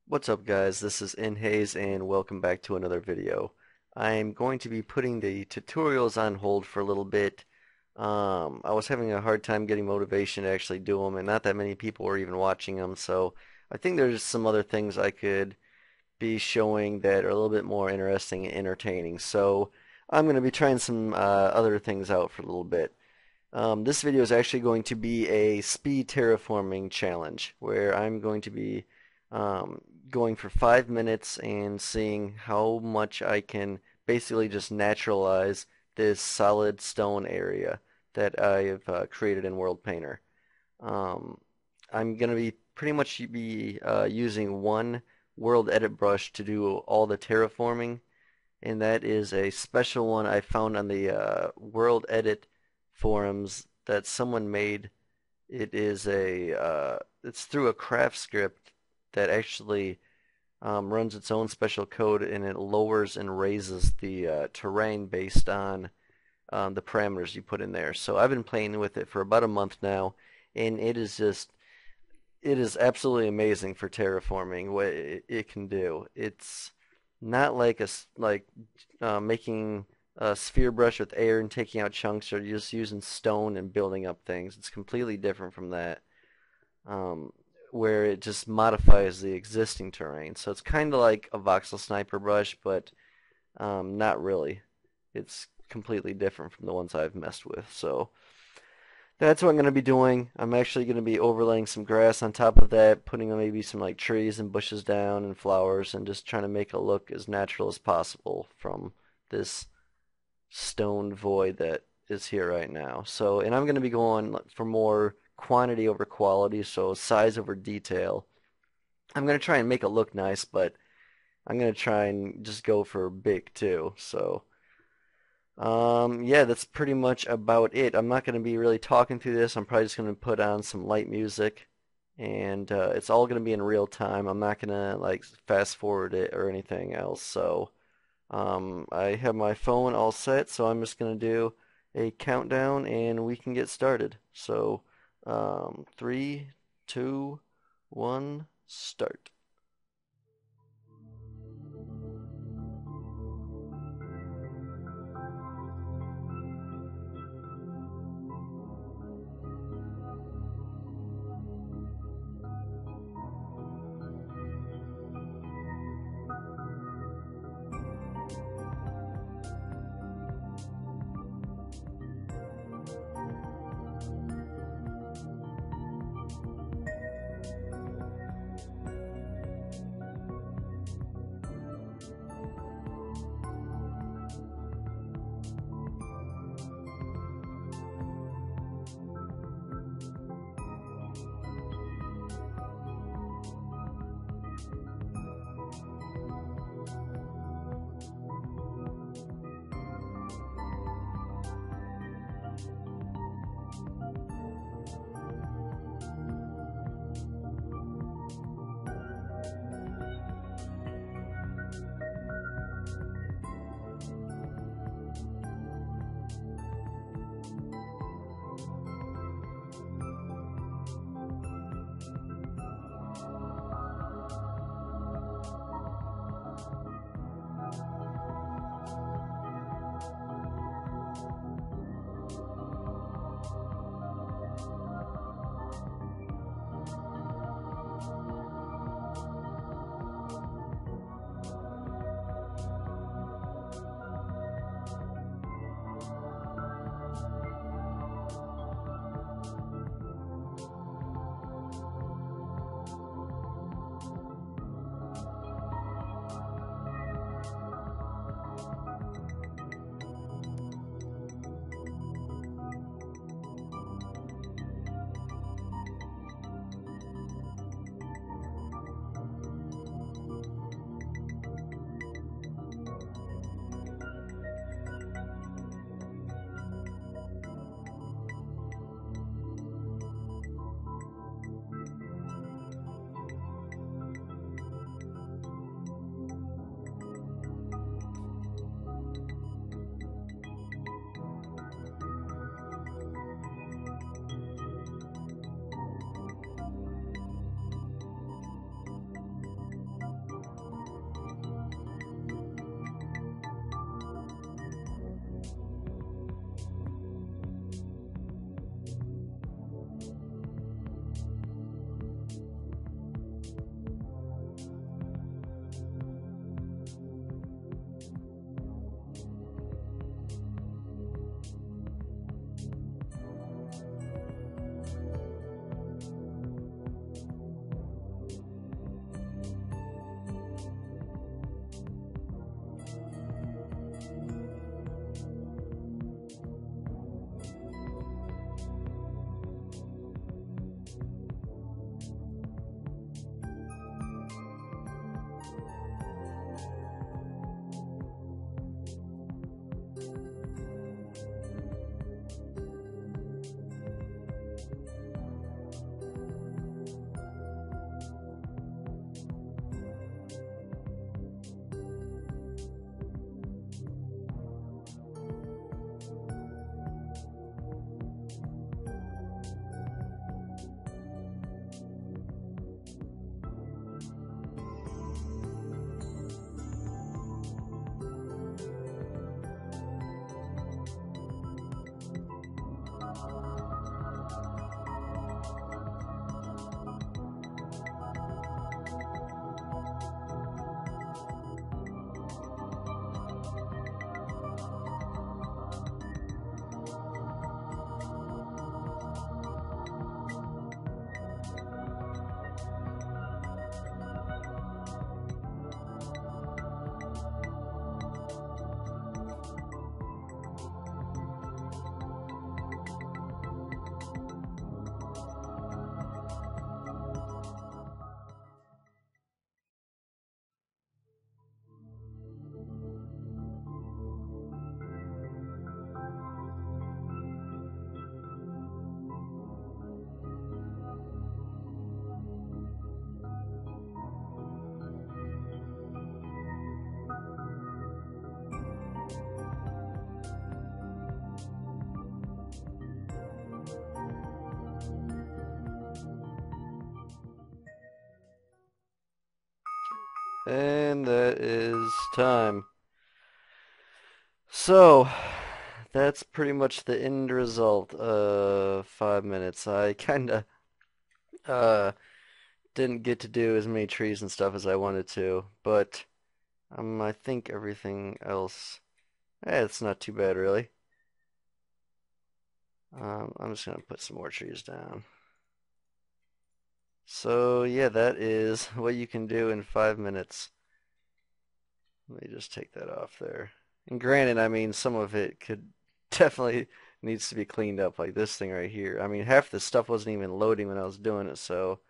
What's up guys, this is inHaze and welcome back to another video. I'm going to be putting the tutorials on hold for a little bit. I was having a hard time getting motivation to actually do them and not that many people were even watching them, so I think there's some other things I could be showing that are a little bit more interesting and entertaining. So I'm going to be trying some other things out for a little bit. This video is actually going to be a speed terraforming challenge where I'm going to be um, going for 5 minutes and seeing how much I can basically just naturalize this solid stone area that I have created in World Painter. Um, I'm going to be pretty much be using one world edit brush to do all the terraforming, and that is a special one I found on the world edit forums that someone made. It is it's through a craft script that actually runs its own special code, and it lowers and raises the terrain based on the parameters you put in there. So I've been playing with it for about a month now, and it is absolutely amazing for terraforming what it can do. It's not like making a sphere brush with air and taking out chunks, or just using stone and building up things. It's completely different from that, um, where it just modifies the existing terrain. So it's kind of like a voxel sniper brush, but not really. It's completely different from the ones I've messed with. So that's what I'm going to be doing. I'm actually going to be overlaying some grass on top of that, putting maybe some like trees and bushes down and flowers, and just trying to make it look as natural as possible from this stone void that is here right now. So, and I'm going to be going for more quantity over quality, so size over detail. I'm going to try and make it look nice, but I'm going to try and just go for big too. So, yeah, that's pretty much about it. I'm not going to be really talking through this. I'm probably just going to put on some light music, and it's all going to be in real time. I'm not going to like fast forward it or anything else. So, I have my phone all set, so I'm just going to do a countdown and we can get started. So, 3, 2, 1, start. And that is time. So, that's pretty much the end result of 5 minutes. I kinda uh didn't get to do as many trees and stuff as I wanted to, but I think everything else, it's not too bad really. I'm just gonna put some more trees down. So yeah, that is what you can do in 5 minutes. Let me just take that off there. And granted, I mean, some of it could definitely needs to be cleaned up, like this thing right here. I mean, half the stuff wasn't even loading when I was doing it, so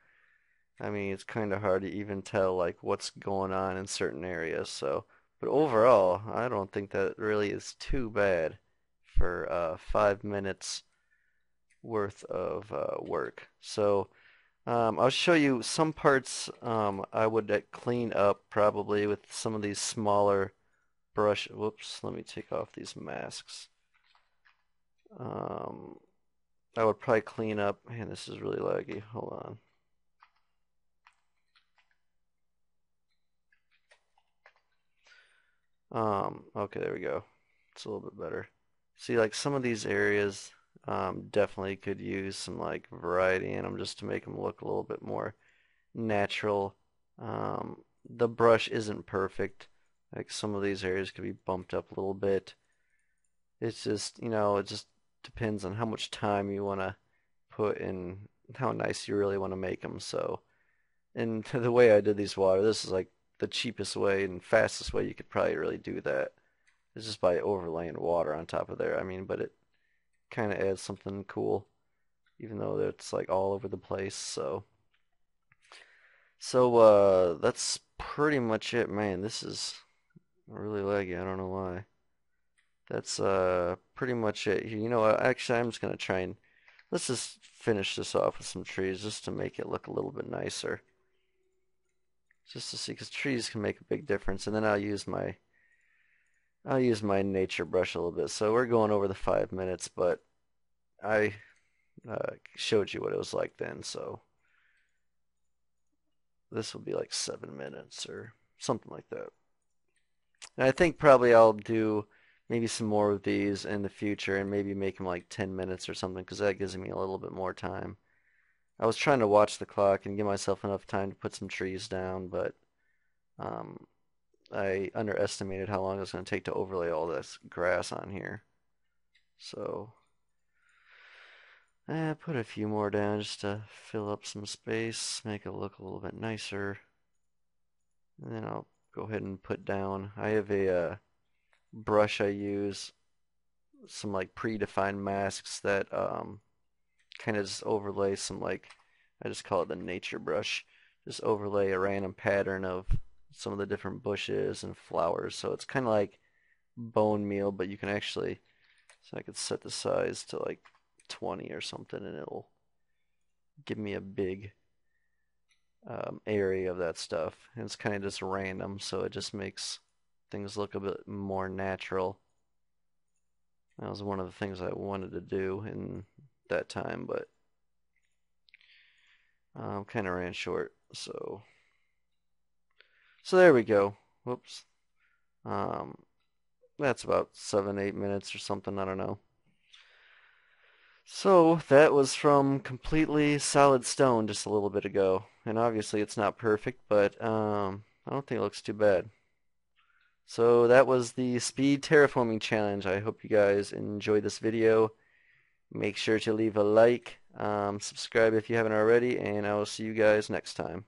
I mean, it's kind of hard to even tell like what's going on in certain areas. So, but overall, I don't think that really is too bad for 5 minutes worth of work. So, I'll show you some parts I would clean up probably with some of these smaller brush. Whoops, let me take off these masks. Um, I would probably clean up. Man, this is really laggy. Hold on. Okay, there we go. It's a little bit better. See, like some of these areas definitely could use some like variety in them just to make them look a little bit more natural. The brush isn't perfect. Like some of these areas could be bumped up a little bit. It's just, it just depends on how much time you want to put in, how nice you really want to make them. So, and the way I did these water, this is like the cheapest way and fastest way you could probably really do that. It's just by overlaying water on top of there. I mean, but it kind of adds something cool, even though it's like all over the place. So that's pretty much it, man. This is really laggy. I don't know why. That's pretty much it. You know what? Actually, I'm just gonna try and let's just finish this off with some trees just to make it look a little bit nicer. Just to see, because trees can make a big difference. And then I'll use my nature brush a little bit. So we're going over the 5 minutes, but I showed you what it was like then. So this will be like 7 minutes or something like that. And I think probably I'll do maybe some more of these in the future and maybe make them like 10 minutes or something because that gives me a little bit more time. I was trying to watch the clock and give myself enough time to put some trees down, but um, I underestimated how long it was going to take to overlay all this grass on here. So I put a few more down just to fill up some space, make it look a little bit nicer. And then I'll go ahead and put down, I have a brush I use, some like predefined masks that kind of just overlay some like, I just call it the nature brush. Just overlay a random pattern of some of the different bushes and flowers. So it's kind of like bone meal, but you can actually, so I could set the size to like 20 or something and it'll give me a big area of that stuff. And it's kind of just random, so it just makes things look a bit more natural. That was one of the things I wanted to do in that time, but kind of ran short. So there we go. Whoops. Um, that's about 7, 8 minutes or something. I don't know. So that was from completely solid stone just a little bit ago. And obviously it's not perfect, but I don't think it looks too bad. So that was the speed terraforming challenge. I hope you guys enjoyed this video. Make sure to leave a like, subscribe if you haven't already, and I will see you guys next time.